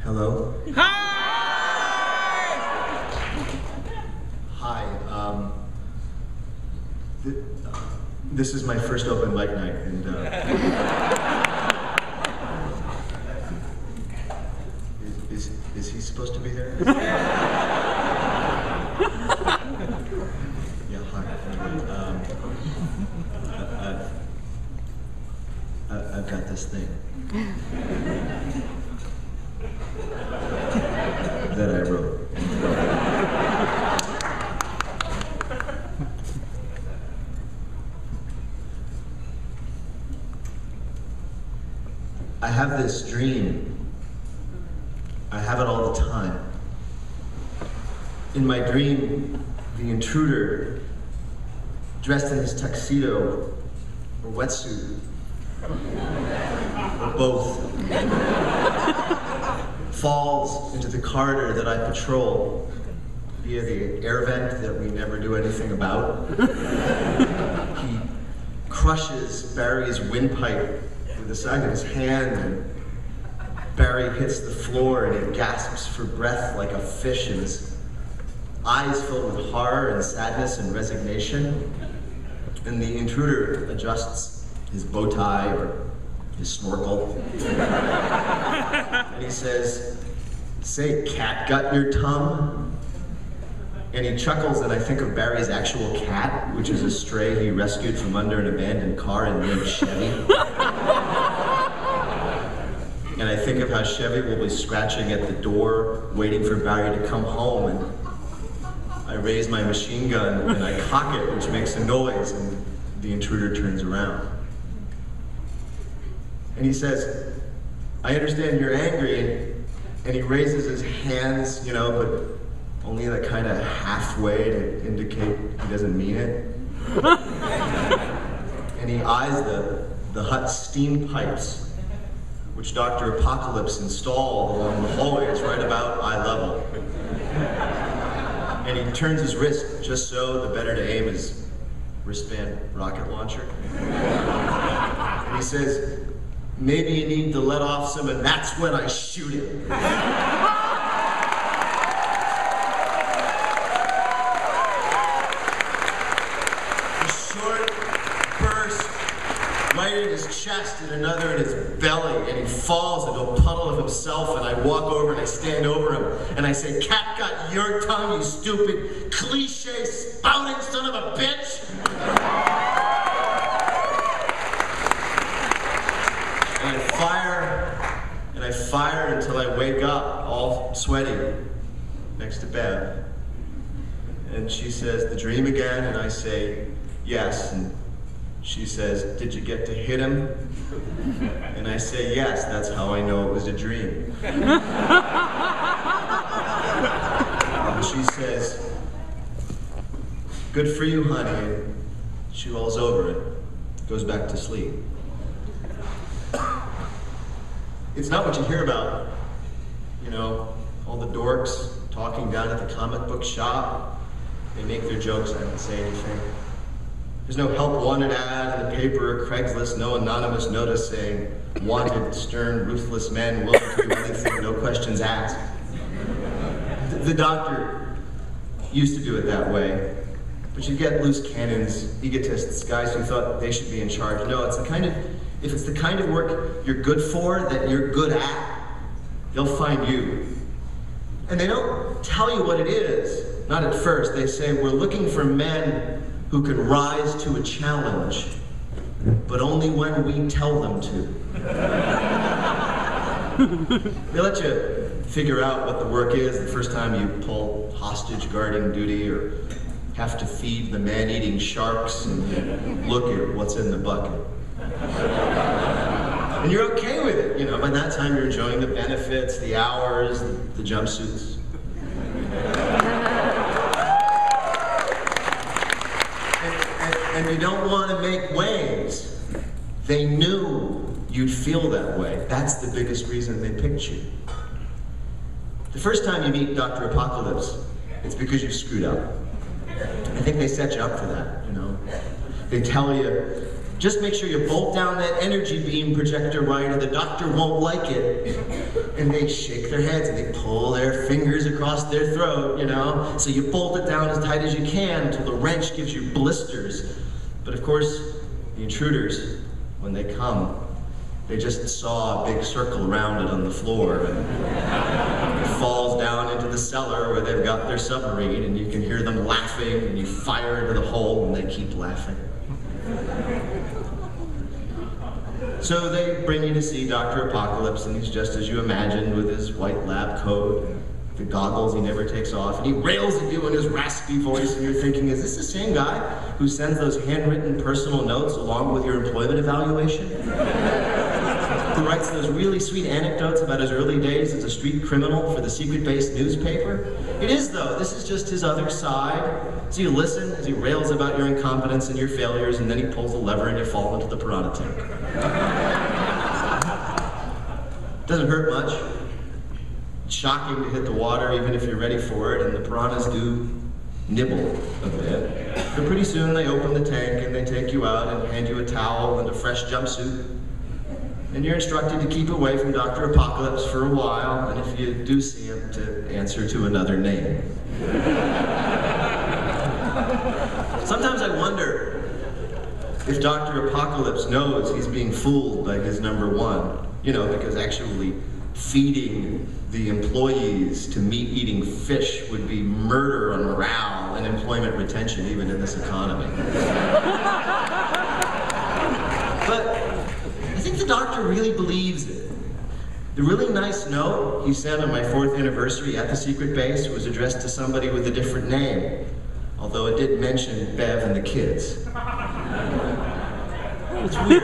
Hello? Hi! Hi, this is my first open mic night, and is he supposed to be there? Yeah, hi. I've got this thing that I wrote. I have this dream. I have it all the time. In my dream, the intruder, dressed in his tuxedo or wetsuit, or both, falls into the corridor that I patrol via the air vent that we never do anything about. He crushes Barry's windpipe with the side of his hand, and Barry hits the floor and he gasps for breath like a fish, and his eyes filled with horror and sadness and resignation. And the intruder adjusts his bow tie or his snorkel. And he says, "Say, cat got your tongue?" And he chuckles, and I think of Barry's actual cat, which is a stray he rescued from under an abandoned car and named Chevy. And I think of how Chevy will be scratching at the door, waiting for Barry to come home, and I raise my machine gun and I cock it, which makes a noise, and the intruder turns around. And he says, "I understand you're angry," and he raises his hands, you know, but only like kind of halfway to indicate he doesn't mean it. And he eyes the hut steam pipes, which Dr. Apocalypse installed along the hallways right about eye level. And he turns his wrist just so, the better to aim his wristband rocket launcher. And he says, "Maybe you need to let off some, and that's when I shoot it." A short burst right in his chest and another in his belly, and he falls into a puddle of himself, and I walk over and I stand over him and I say, "Cat got your tongue, you stupid cliche spouting son of a bitch." And I fire until I wake up, all sweaty, next to Bev. And she says, "The dream again?" And I say, "Yes." And she says, "Did you get to hit him?" And I say, "Yes, that's how I know it was a dream." And she says, "Good for you, honey." And she rolls over and goes back to sleep. It's not what you hear about, you know, all the dorks talking down at the comic book shop. They make their jokes, I don't say anything. There's no help wanted ad in the paper or Craigslist, no anonymous notice saying, "Wanted, stern, ruthless men willing to do anything, no questions asked." The doctor used to do it that way, but you get loose cannons, egotists, guys who thought they should be in charge. No, it's the kind of, if it's the kind of work you're good for, that you're good at, they'll find you. And they don't tell you what it is, not at first. They say, "We're looking for men who can rise to a challenge, but only when we tell them to." They let you figure out what the work is the first time you pull hostage guarding duty or have to feed the man-eating sharks and look at what's in the bucket. And you're okay with it, you know. By that time you're enjoying the benefits, the hours, the jumpsuits. And you don't want to make waves. They knew you'd feel that way. That's the biggest reason they picked you. The first time you meet Dr. Apocalypse, it's because you screwed up. I think they set you up for that, you know. They tell you, Just make sure you bolt down that energy beam projector right, or the doctor won't like it. And they shake their heads and they pull their fingers across their throat, you know? So you bolt it down as tight as you can until the wrench gives you blisters. But of course, the intruders, when they come, they just saw a big circle around it on the floor, and it falls down into the cellar where they've got their submarine, and you can hear them laughing, and you fire into the hole, and they keep laughing. So they bring you to see Dr. Apocalypse, and he's just as you imagined, with his white lab coat, the goggles he never takes off, and he rails at you in his raspy voice, and you're thinking, is this the same guy who sends those handwritten personal notes along with your employment evaluation? Who writes those really sweet anecdotes about his early days as a street criminal for the secret-based newspaper? It is, though. This is just his other side. So you listen as he rails about your incompetence and your failures, and then he pulls a lever and you fall into the piranha tank. Doesn't hurt much. It's shocking to hit the water even if you're ready for it, and the piranhas do nibble a bit. But pretty soon they open the tank and they take you out and hand you a towel and a fresh jumpsuit. And you're instructed to keep away from Dr. Apocalypse for a while, and if you do see him, to answer to another name. Sometimes I wonder if Dr. Apocalypse knows he's being fooled by his number one, you know, because actually feeding the employees to meat-eating fish would be murder on morale and employment retention, even in this economy. But I think the doctor really believes it. The really nice note he sent on my 4th anniversary at the secret base was addressed to somebody with a different name, although it did mention Bev and the kids. It's weird.